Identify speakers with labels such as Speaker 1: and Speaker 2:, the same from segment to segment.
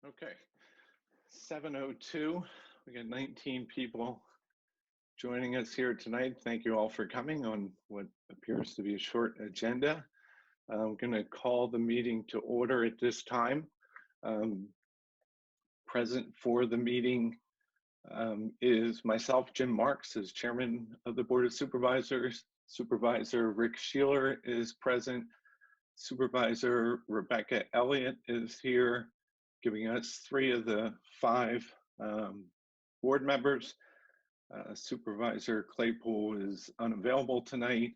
Speaker 1: Okay, 7:02. We got 19 people joining us here tonight. Thank you all for coming on what appears to be a short agenda. I'm going to call the meeting to order at this time. Present for the meeting is myself, Jim Marks, as Chairman of the Board of Supervisors. Supervisor Rick Sheeler is present. Supervisor Rebecca Elliott is here, giving us 3 of the 5 board members. Supervisor Claypool is unavailable tonight.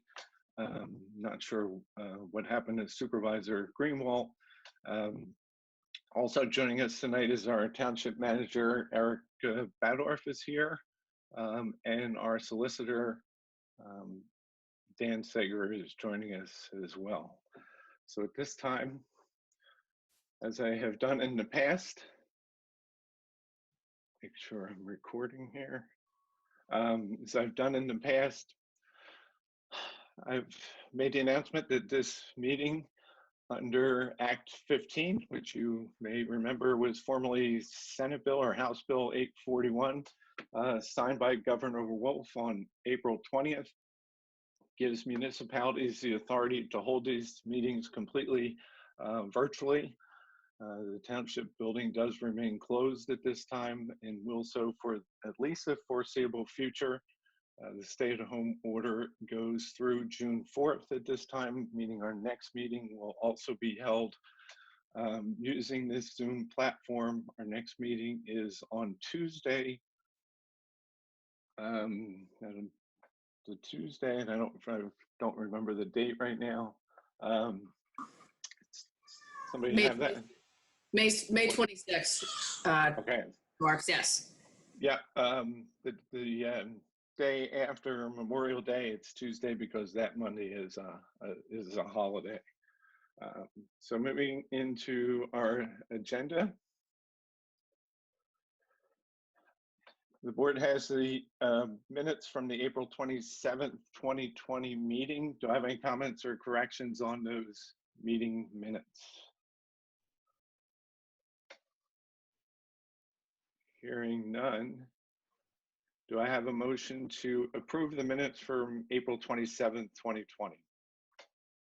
Speaker 1: Not sure what happened to Supervisor Greenwald. Also joining us tonight is our Township Manager, Eric Badorf is here, and our solicitor, Dan Sager, is joining us as well. So at this time, as I have done in the past, make sure I'm recording here. As I've done in the past, I've made the announcement that this meeting under Act 15, which you may remember was formerly Senate Bill or House Bill 841, signed by Governor Wolf on April 20th, gives municipalities the authority to hold these meetings completely virtually. The township building does remain closed at this time and will so for at least the foreseeable future. The stay-at-home order goes through June 4th at this time, meaning our next meeting will also be held using this Zoom platform. Our next meeting is on Tuesday. The Tuesday, and I don't remember the date right now. Somebody have that?
Speaker 2: May 26th.
Speaker 1: Okay.
Speaker 2: Marks, yes.
Speaker 1: Yeah, the day after Memorial Day, it's Tuesday because that Monday is a holiday. So moving into our agenda. The board has the minutes from the April 27th, 2020 meeting. Do I have any comments or corrections on those meeting minutes? Hearing none. Do I have a motion to approve the minutes from April 27th, 2020?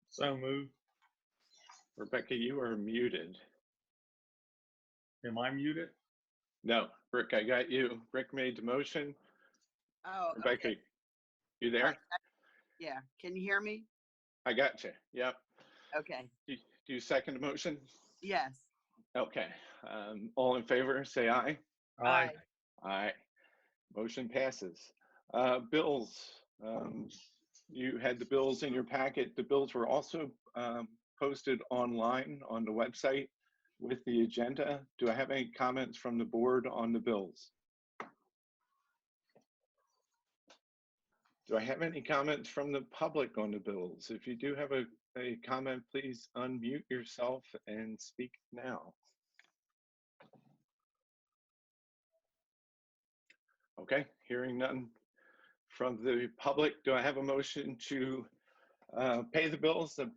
Speaker 3: So moved.
Speaker 1: Rebecca, you are muted.
Speaker 3: Am I muted?
Speaker 1: No, Rick, I got you. Rick made the motion.
Speaker 4: Oh,
Speaker 1: Rebecca,
Speaker 4: okay.
Speaker 1: you there?
Speaker 4: Yeah, can you hear me?
Speaker 1: I got you. Yep.
Speaker 4: Okay.
Speaker 1: Do you second the motion?
Speaker 4: Yes.
Speaker 1: Okay. All in favor, say aye.
Speaker 3: Aye.
Speaker 1: Aye. Motion passes. Bills. You had the bills in your packet. The bills were also posted online on the website with the agenda. Do I have any comments from the board on the bills? Do I have any comments from the public on the bills? If you do have a comment, please unmute yourself and speak now. Okay, hearing none from the public. Do I have a motion to pay the bills? The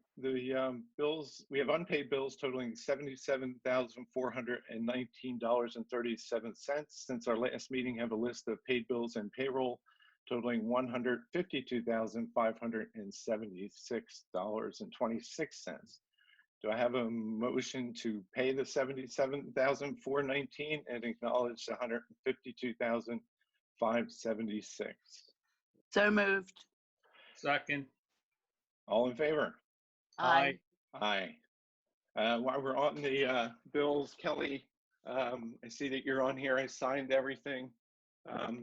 Speaker 1: bills, we have unpaid bills totaling $77,419.37. Since our last meeting, have a list of paid bills and payroll totaling $152,576.26. Do I have a motion to pay the $77,419 and acknowledge the $152,576?
Speaker 4: So moved.
Speaker 3: Second.
Speaker 1: All in favor?
Speaker 3: Aye.
Speaker 1: Aye. While we're on the bills, Kelly, I see that you're on here. I signed everything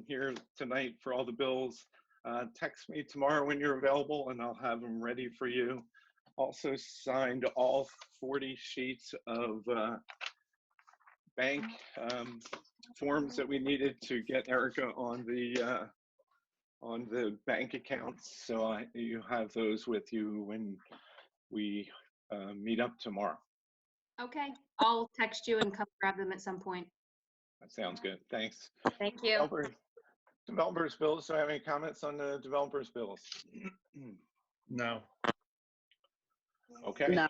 Speaker 1: here tonight for all the bills. Text me tomorrow when you're available and I'll have them ready for you. Also signed all 40 sheets of bank forms that we needed to get Erica on the bank accounts. So you have those with you when we meet up tomorrow.
Speaker 5: Okay, I'll text you and come grab them at some point.
Speaker 1: That sounds good. Thanks.
Speaker 5: Thank you.
Speaker 1: Developers bills. Do I have any comments on the developers bills?
Speaker 3: No.
Speaker 1: Okay.
Speaker 4: No.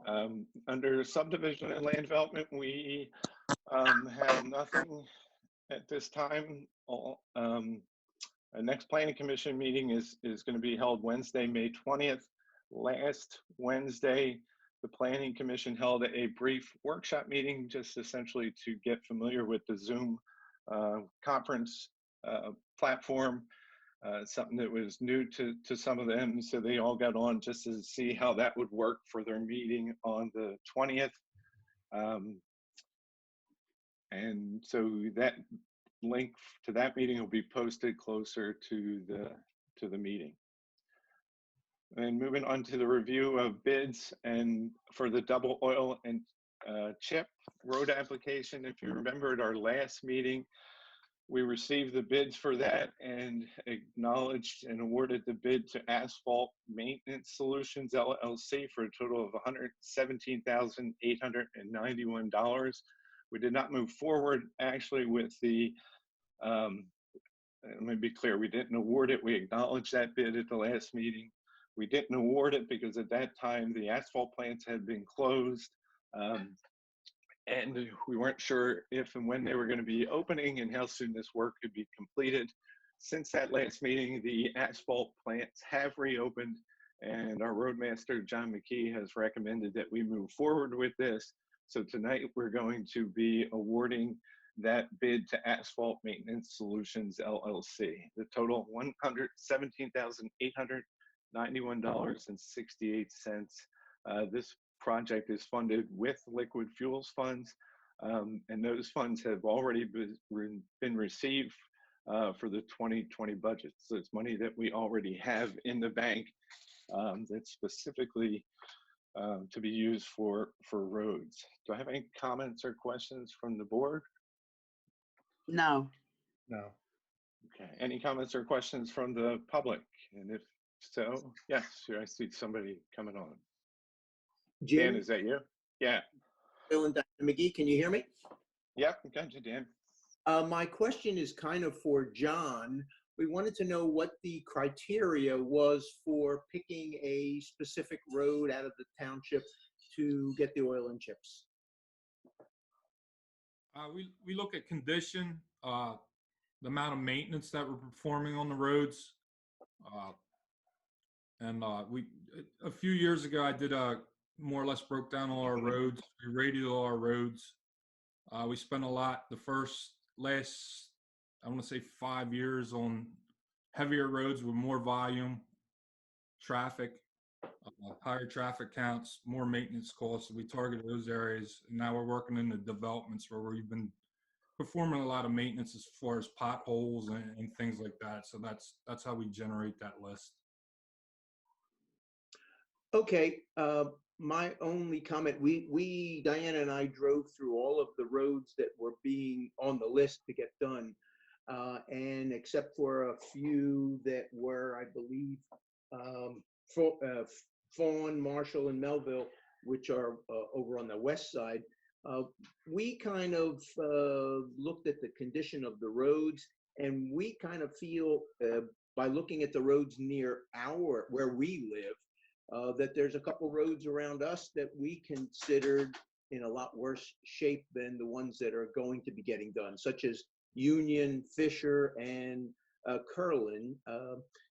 Speaker 1: Under subdivision and land development, we have nothing at this time. Our next planning commission meeting is going to be held Wednesday, May 20th. Last Wednesday, the planning commission held a brief workshop meeting, just essentially to get familiar with the Zoom conference platform. Something that was new to some of them, so they all got on just to see how that would work for their meeting on the 20th. And so that link to that meeting will be posted closer to the meeting. And moving on to the review of bids and for the double oil and chip road application. If you remember at our last meeting, we received the bids for that and acknowledged and awarded the bid to Asphalt Maintenance Solutions LLC for a total of $117,891. We did not move forward actually with the, let me be clear, we didn't award it. We acknowledged that bid at the last meeting. We didn't award it because at that time the asphalt plants had been closed. And we weren't sure if and when they were going to be opening and how soon this work could be completed. Since that last meeting, the asphalt plants have reopened, and our roadmaster, John McKee, has recommended that we move forward with this. So tonight we're going to be awarding that bid to Asphalt Maintenance Solutions LLC. The total $117,891.68. This project is funded with liquid fuels funds, and those funds have already been received for the 2020 budget. So it's money that we already have in the bank that's specifically to be used for roads. Do I have any comments or questions from the board?
Speaker 4: No.
Speaker 3: No.
Speaker 1: Okay, any comments or questions from the public? And if so, yes, I see somebody coming on. Dan,
Speaker 6: Jim,
Speaker 1: is that you? Yeah.
Speaker 6: Bill and Dr. McGee, can you hear me?
Speaker 1: Yep, got you, Dan.
Speaker 6: My question is kind of for John. We wanted to know what the criteria was for picking a specific road out of the township to get the oil and chips.
Speaker 7: We look at condition, the amount of maintenance that we're performing on the roads. A few years ago, I did more or less broke down all our roads. We rated all our roads. We spent a lot last, I want to say 5 years on heavier roads with more volume, traffic, higher traffic counts, more maintenance costs. We targeted those areas. And now we're working in the developments where we've been performing a lot of maintenance as far as potholes and things like that. So that's how we generate that list.
Speaker 6: Okay, my only comment, Diana and I drove through all of the roads that were being on the list to get done. And except for a few that were, I believe, Fawn, Marshall, and Melville, which are over on the west side, we kind of looked at the condition of the roads, and we kind of feel by looking at the roads near where we live, that there's a couple roads around us that we considered in a lot worse shape than the ones that are going to be getting done, such as Union, Fisher, and Curlin.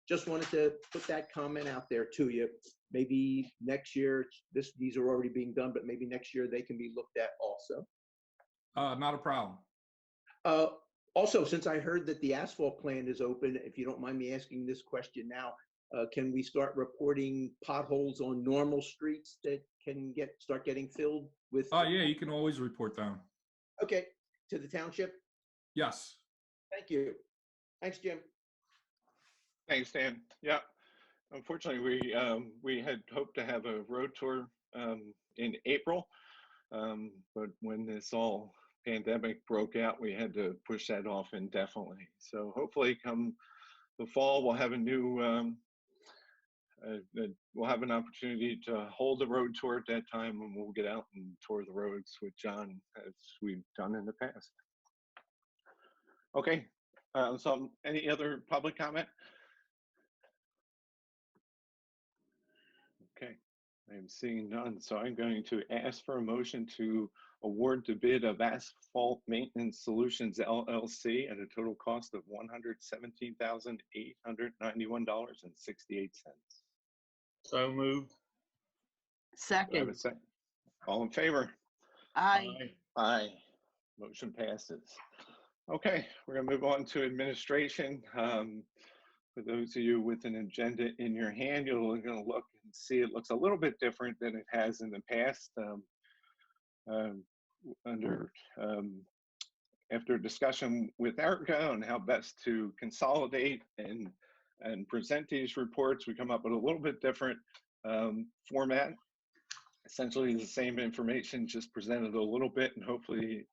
Speaker 6: Just wanted to put that comment out there to you. Maybe next year, these are already being done, but maybe next year they can be looked at also.
Speaker 7: Not a problem.
Speaker 6: Also, since I heard that the asphalt plant is open, if you don't mind me asking this question now, can we start reporting potholes on normal streets that can start getting filled with?
Speaker 7: Yeah, you can always report them.
Speaker 6: Okay, to the township?
Speaker 7: Yes.
Speaker 6: Thank you. Thanks, Jim.
Speaker 1: Thanks, Dan. Yeah, unfortunately, we had hoped to have a road tour in April, but when this all pandemic broke out, we had to push that off indefinitely. So hopefully, come the fall, we'll have a new. We'll have an opportunity to hold a road tour at that time, and we'll get out and tour the roads with John as we've done in the past. Okay, so any other public comment? Okay, I am seeing none, so I'm going to ask for a motion to award the bid of Asphalt Maintenance Solutions LLC at a total cost of $117,891.68.
Speaker 3: So moved.
Speaker 1: Do I have
Speaker 4: Second.
Speaker 1: a second? All in favor?
Speaker 4: Aye.
Speaker 1: Aye. Motion passes. Okay, we're gonna move on to administration. For those of you with an agenda in your hand, you're gonna look and see it looks a little bit different than it has in the past. After a discussion with Erica on how best to consolidate and present these reports, we come up with a little bit different format. Essentially the same information, just presented a little bit, and hopefully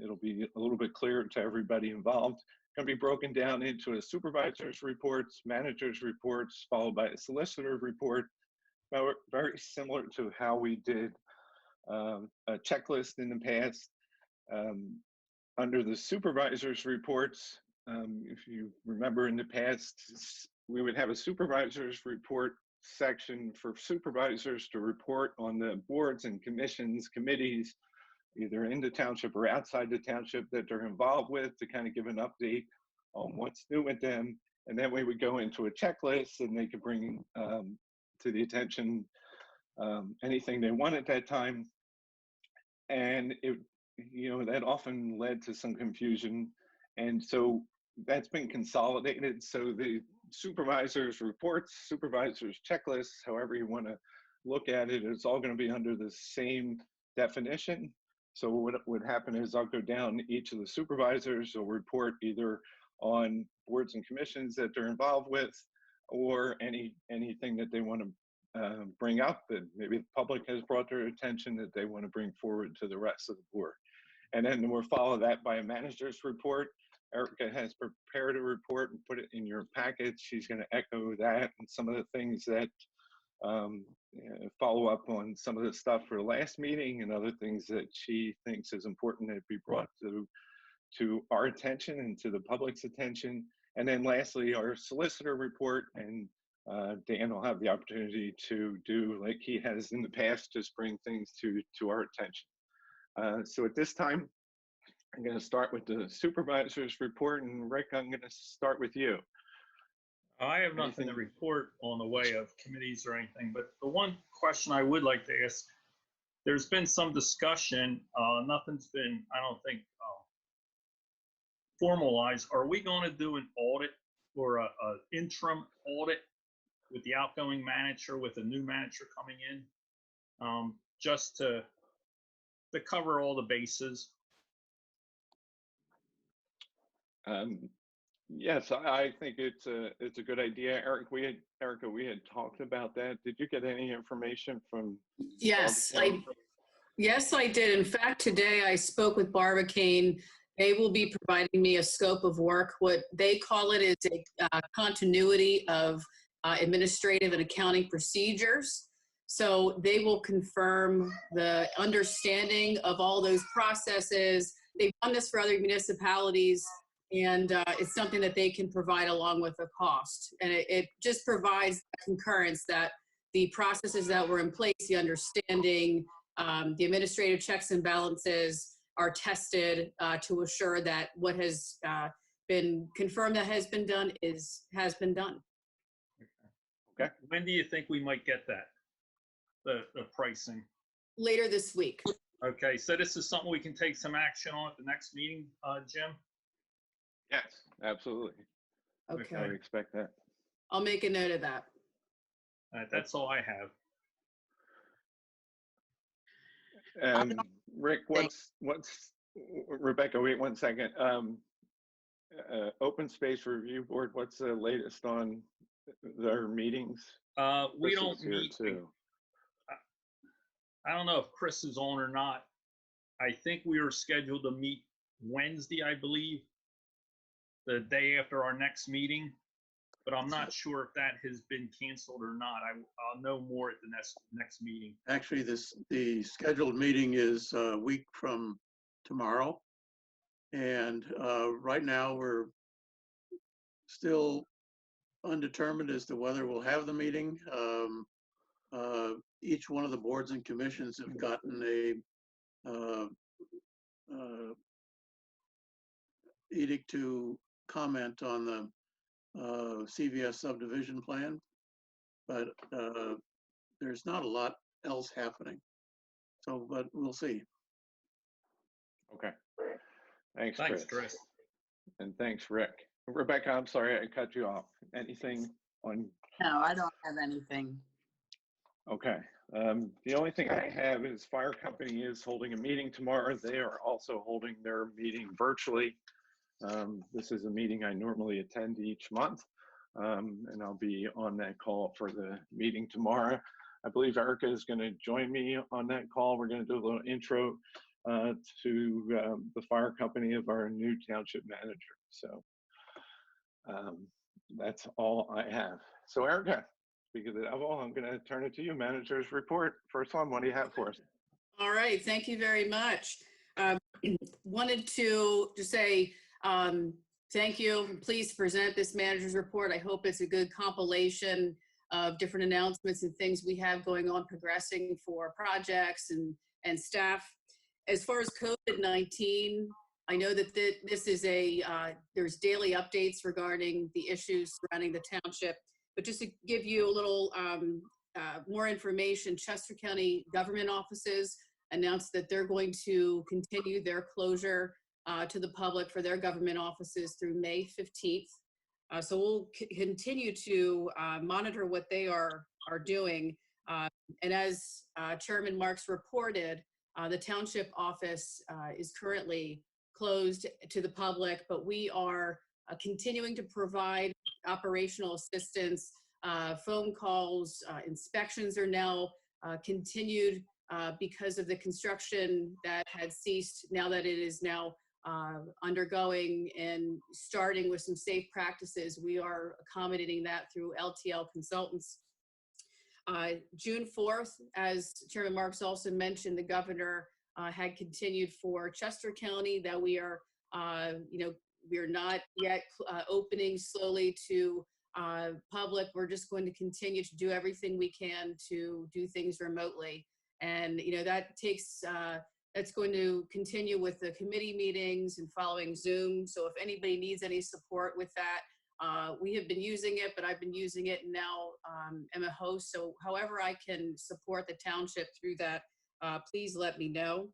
Speaker 1: it'll be a little bit clearer to everybody involved. Going to be broken down into a supervisor's reports, manager's reports, followed by a solicitor report. Very similar to how we did a checklist in the past. Under the supervisor's reports, if you remember in the past, we would have a supervisor's report section for supervisors to report on the boards and commissions, committees, either in the township or outside the township that they're involved with, to kind of give an update on what's new with them. And then we would go into a checklist and they could bring to the attention anything they want at that time. And it, that often led to some confusion. And so that's been consolidated. So the supervisors reports, supervisors checklists, however you want to look at it, it's all going to be under the same definition. So what would happen is I'll go down each of the supervisors will report either on boards and commissions that they're involved with, or anything that they want to bring up that maybe the public has brought their attention that they want to bring forward to the rest of the board. And then we'll follow that by a manager's report. Erica has prepared a report and put it in your packet. She's going to echo that and some of the things that follow up on some of the stuff for the last meeting and other things that she thinks is important that be brought to our attention and to the public's attention. And then lastly, our solicitor report, and Dan will have the opportunity to do like he has in the past, just bring things to our attention. So at this time, I'm going to start with the supervisor's report, and Rick, I'm going to start with you.
Speaker 3: I have nothing to report on the way of committees or anything, but the one question I would like to ask, there's been some discussion, nothing's been, I don't think, formalized. Are we going to do an audit or a interim audit with the outgoing manager, with a new manager coming in, just to cover all the bases?
Speaker 1: Yes, I think it's a good idea. Erica, we had talked about that. Did you get any information from?
Speaker 2: Yes, I did. In fact, today I spoke with Barbara Kane. They will be providing me a scope of work. What they call it is a continuity of administrative and accounting procedures. So they will confirm the understanding of all those processes. They've done this for other municipalities, and it's something that they can provide along with the cost. And it just provides concurrence that the processes that were in place, the understanding, the administrative checks and balances are tested to assure that what has been confirmed that has been done has been done.
Speaker 1: Okay.
Speaker 3: When do you think we might get that, the pricing?
Speaker 2: Later this week.
Speaker 3: Okay, so this is something we can take some action on at the next meeting, Jim?
Speaker 1: Yes, absolutely.
Speaker 2: Okay.
Speaker 1: I would expect that.
Speaker 2: I'll make a note of that.
Speaker 3: That's all I have.
Speaker 1: Rick, what's Rebecca, wait 1 second. Open Space Review Board, what's the latest on their meetings?
Speaker 3: We
Speaker 1: Chris
Speaker 3: don't
Speaker 1: is here
Speaker 3: meet.
Speaker 1: too.
Speaker 3: I don't know if Chris is on or not. I think we are scheduled to meet Wednesday, I believe, the day after our next meeting, but I'm not sure if that has been canceled or not. I'll know more at the next meeting.
Speaker 8: Actually, the scheduled meeting is a week from tomorrow. And right now we're still undetermined as to whether we'll have the meeting. each one of the boards and commissions have gotten a edict to comment on the CVS subdivision plan, but there's not a lot else happening. So, but we'll see.
Speaker 1: Okay. Thanks,
Speaker 3: Thanks,
Speaker 1: Chris.
Speaker 3: Chris.
Speaker 1: And thanks, Rick. Rebecca, I'm sorry I cut you off. Anything on?
Speaker 4: No, I don't have anything.
Speaker 1: Okay. The only thing I have is fire company is holding a meeting tomorrow. They are also holding their meeting virtually. This is a meeting I normally attend each month, and I'll be on that call for the meeting tomorrow. I believe Erica is going to join me on that call. We're going to do a little intro to the fire company of our new township manager. So that's all I have. So Erica, speak of the devil, I'm going to turn it to you. Manager's report. First one, what do you have for us?
Speaker 2: All right, thank you very much. Wanted to just say thank you. I'm pleased to present this manager's report. I hope it's a good compilation of different announcements and things we have going on progressing for projects and staff. As far as COVID-19, I know that this is there's daily updates regarding the issues surrounding the township, but just to give you a little more information, Chester County government offices announced that they're going to continue their closure to the public for their government offices through May 15th. So we'll continue to monitor what they are doing. And as Chairman Marks reported, the township office is currently closed to the public, but we are continuing to provide operational assistance. Phone calls, inspections are now continued because of the construction that had ceased, now that it is now undergoing and starting with some safe practices. We are accommodating that through LTL consultants. June 4th, as Chairman Marks also mentioned, the governor had continued for Chester County that we are, we are not yet opening slowly to public. We're just going to continue to do everything we can to do things remotely. And, that takes, that's going to continue with the committee meetings and following Zoom. So if anybody needs any support with that, we have been using it, but I've been using it and now am a host. So however I can support the township through that, please let me know.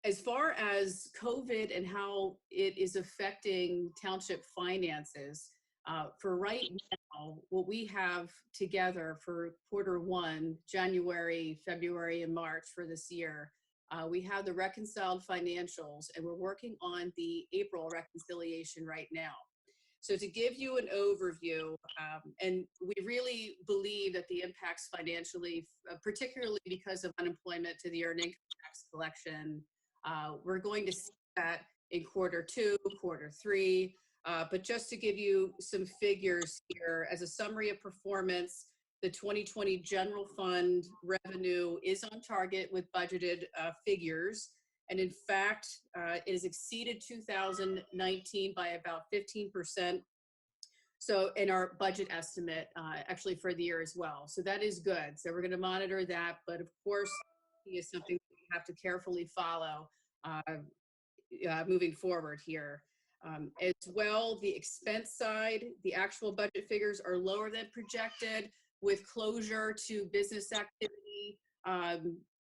Speaker 2: As far as COVID and how it is affecting township finances, for right now, what we have together for Q1, January, February, and March for this year, we have the reconciled financials, and we're working on the April reconciliation right now. So to give you an overview, and we really believe that the impacts financially, particularly because of unemployment to the earned income tax collection, we're going to see that in Q2, Q3. But just to give you some figures here, as a summary of performance, the 2020 general fund revenue is on target with budgeted figures. And in fact, it has exceeded 2019 by about 15%. So in our budget estimate, actually for the year as well. So that is good. So we're going to monitor that. But of course, it is something that we have to carefully follow moving forward here. As well, the expense side, the actual budget figures are lower than projected with closure to business activity.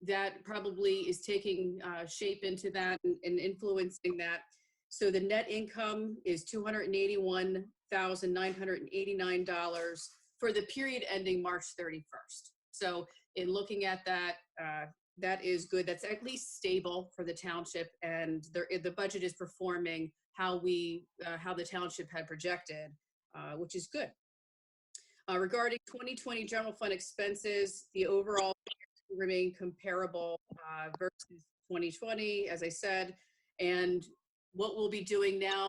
Speaker 2: That probably is taking shape into that and influencing that. So the net income is $281,989 for the period ending March 31st. So in looking at that, that is good. That's at least stable for the township, and the budget is performing how the township had projected, which is good. Regarding 2020 general fund expenses, the overall remain comparable versus 2020, as I said. And what we'll be doing now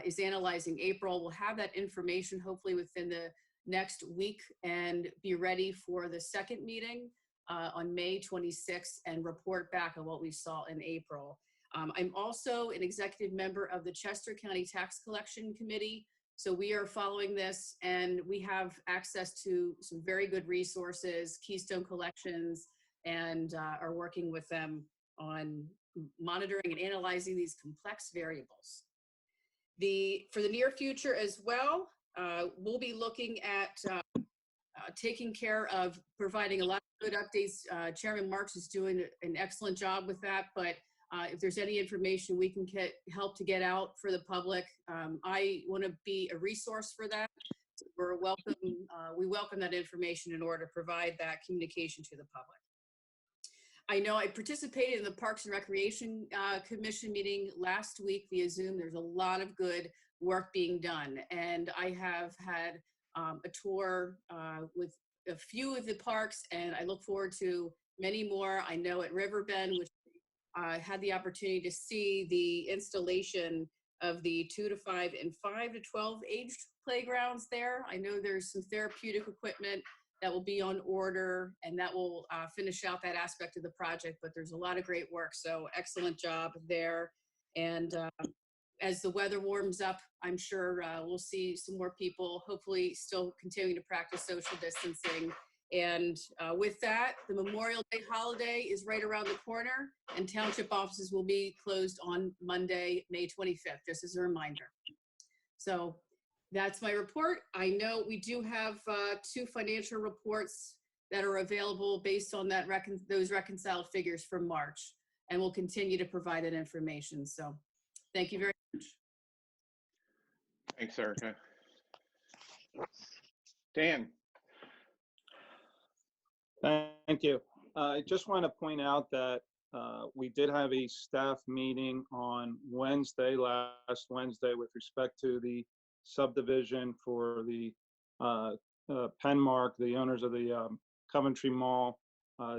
Speaker 2: is analyzing April. We'll have that information hopefully within the next week and be ready for the second meeting on May 26th and report back on what we saw in April. I'm also an executive member of the Chester County Tax Collection Committee. So we are following this, and we have access to some very good resources, Keystone Collections, and are working with them on monitoring and analyzing these complex variables. For the near future as well, we'll be looking at taking care of providing a lot of good updates. Chairman Marks is doing an excellent job with that, but if there's any information we can help to get out for the public, I want to be a resource for that. We welcome that information in order to provide that communication to the public. I know I participated in the Parks and Recreation Commission meeting last week via Zoom. There's a lot of good work being done, and I have had a tour with a few of the parks, and I look forward to many more. I know at Riverbend, which I had the opportunity to see the installation of the 2 to 5 and 5 to 12 age playgrounds there. I know there's some therapeutic equipment that will be on order, and that will finish out that aspect of the project, but there's a lot of great work, so excellent job there. And as the weather warms up, I'm sure we'll see some more people, hopefully still continuing to practice social distancing. And with that, the Memorial Day holiday is right around the corner, and township offices will be closed on Monday, May 25th, just as a reminder. So that's my report. I know we do have 2 financial reports that are available based on that those reconciled figures for March, and we'll continue to provide that information. So thank you very much.
Speaker 1: Thanks, Erica. Dan.
Speaker 9: Thank you. I just want to point out that we did have a staff meeting on Wednesday, last Wednesday, with respect to the subdivision for the Penmark, the owners of the Coventry Mall,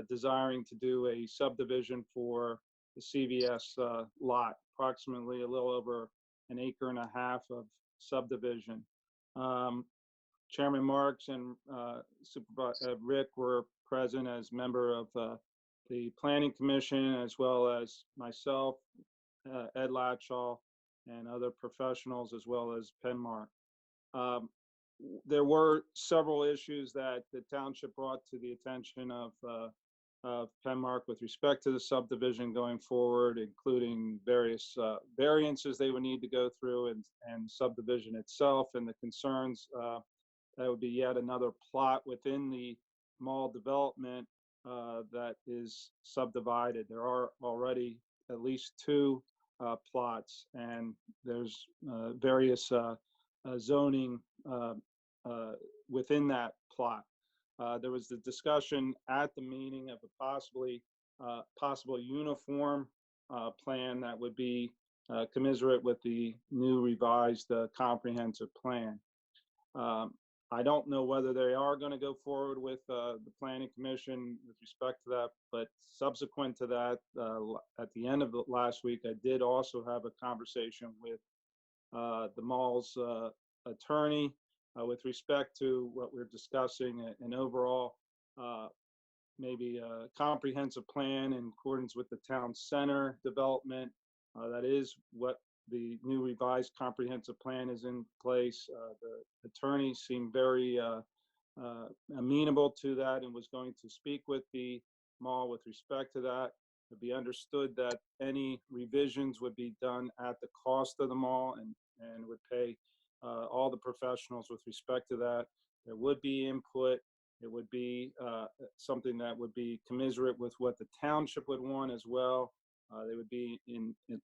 Speaker 9: desiring to do a subdivision for the CVS lot, approximately a little over 1.5 acres of subdivision. Chairman Marks and Supervisor Rick were present as member of the Planning Commission, as well as myself, Ed Latchall, and other professionals, as well as Penmark. There were several issues that the township brought to the attention of Penmark with respect to the subdivision going forward, including various variances they would need to go through, and subdivision itself, and the concerns that would be yet another plot within the mall development that is subdivided. There are already at least 2 plots, and there's various zoning within that plot. There was the discussion at the meeting of a possible uniform plan that would be commensurate with the new revised comprehensive plan. I don't know whether they are going to go forward with the Planning Commission with respect to that, but subsequent to that, at the end of the last week, I did also have a conversation with the mall's attorney with respect to what we're discussing, an overall maybe a comprehensive plan in accordance with the town center development. That is what the new revised comprehensive plan is in place. The attorney seemed very amenable to that and was going to speak with the mall with respect to that. It would be understood that any revisions would be done at the cost of the mall, and would pay all the professionals with respect to that. There would be input. It would be something that would be commensurate with what the township would want as well. They would be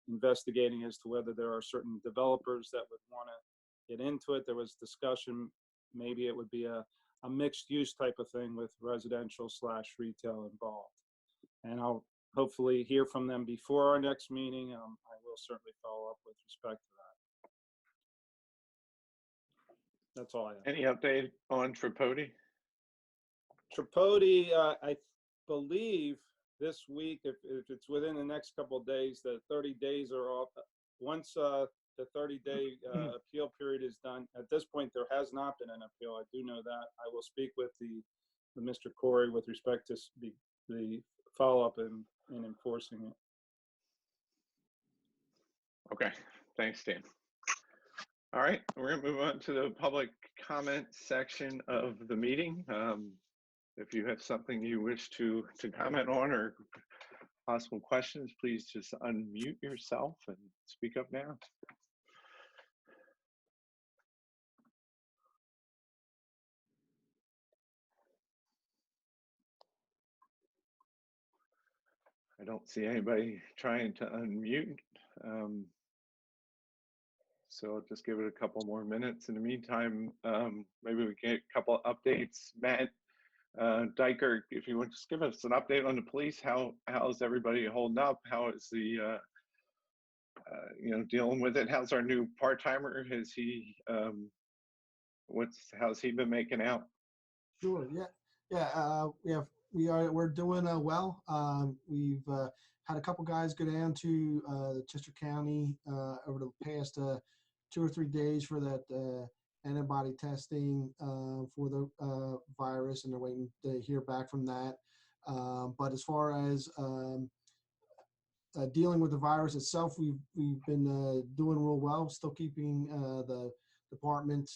Speaker 9: investigating as to whether there are certain developers that would want to get into it. There was discussion, maybe it would be a mixed use type of thing with residential / retail involved. And I'll hopefully hear from them before our next meeting. I will certainly follow up with respect to that. That's all I have.
Speaker 1: Any update on Tripodi?
Speaker 9: Tripodi, I believe this week, if it's within the next couple of days, the 30 days are off. Once the 30-day appeal period is done, at this point, there has not been an appeal. I do know that. I will speak with Mr. Corey with respect to the follow-up in enforcing it.
Speaker 1: Okay, thanks, Dan. All right, we're going to move on to the public comment section of the meeting. If you have something you wish to comment on or possible questions, please just unmute yourself and speak up now. I don't see anybody trying to unmute. So I'll just give it a couple more minutes. In the meantime, maybe we get a couple of updates. Matt Diker, if you want to just give us an update on the police, how's everybody holding up? How is the dealing with it? How's our new part-timer? Has he how's he been making out?
Speaker 10: Sure. We're doing well. We've had a couple guys go down to the Chester County over the past 2 or 3 days for that antibody testing for the virus, and they're waiting to hear back from that. But as far as dealing with the virus itself, we've been doing real well, still keeping the department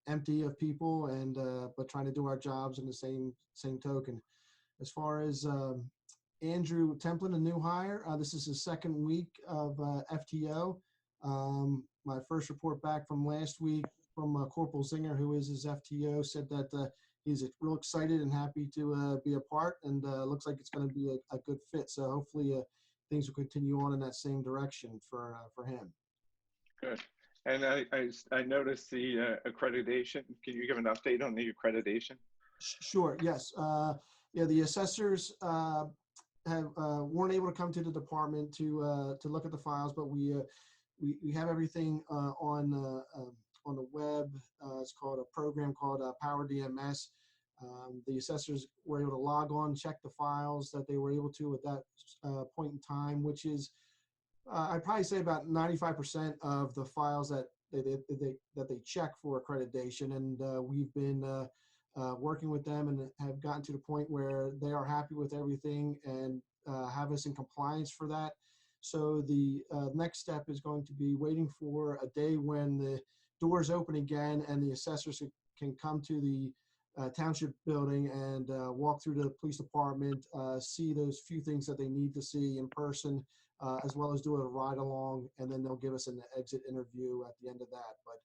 Speaker 10: empty of people, and but trying to do our jobs in the same token. As far as Andrew Templin, a new hire, this is his second week of FTO. My first report back from last week from Corporal Zinger, who is his FTO, said that he's real excited and happy to be a part, and looks like it's going to be a good fit. So hopefully things will continue on in that same direction for him.
Speaker 1: Good. And I noticed the accreditation. Can you give an update on the accreditation?
Speaker 10: Sure. Yes. The assessors weren't able to come to the department to look at the files, but we have everything on the web. It's called a program called Power DMS. The assessors were able to log on, check the files that they were able to at that point in time, which is I'd probably say about 95% of the files that they check for accreditation, and we've been working with them and have gotten to the point where they are happy with everything and have us in compliance for that. So the next step is going to be waiting for a day when the doors open again and the assessors can come to the Township building and walk through the police department, see those few things that they need to see in person, as well as do a ride along, and then they'll give us an exit interview at the end of that. But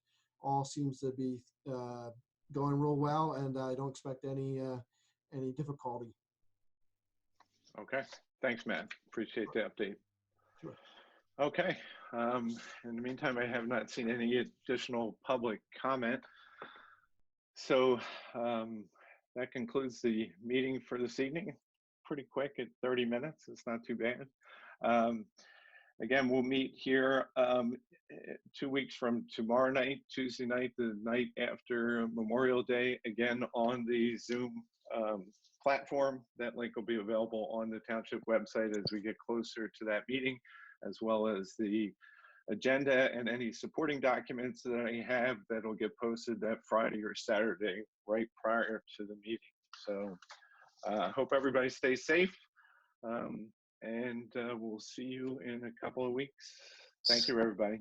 Speaker 10: all seems to be going real well, and I don't expect any difficulty.
Speaker 1: Okay, thanks, Matt. Appreciate the update.
Speaker 10: Sure.
Speaker 1: Okay, in the meantime, I have not seen any additional public comment. So that concludes the meeting for this evening. Pretty quick at 30 minutes. It's not too bad. Again, we'll meet here 2 weeks from tomorrow night, Tuesday night, the night after Memorial Day, again on the Zoom platform. That link will be available on the Township website as we get closer to that meeting, as well as the agenda and any supporting documents that I have that'll get posted that Friday or Saturday right prior to the meeting. So I hope everybody stays safe, and we'll see you in a couple of weeks. Thank you, everybody.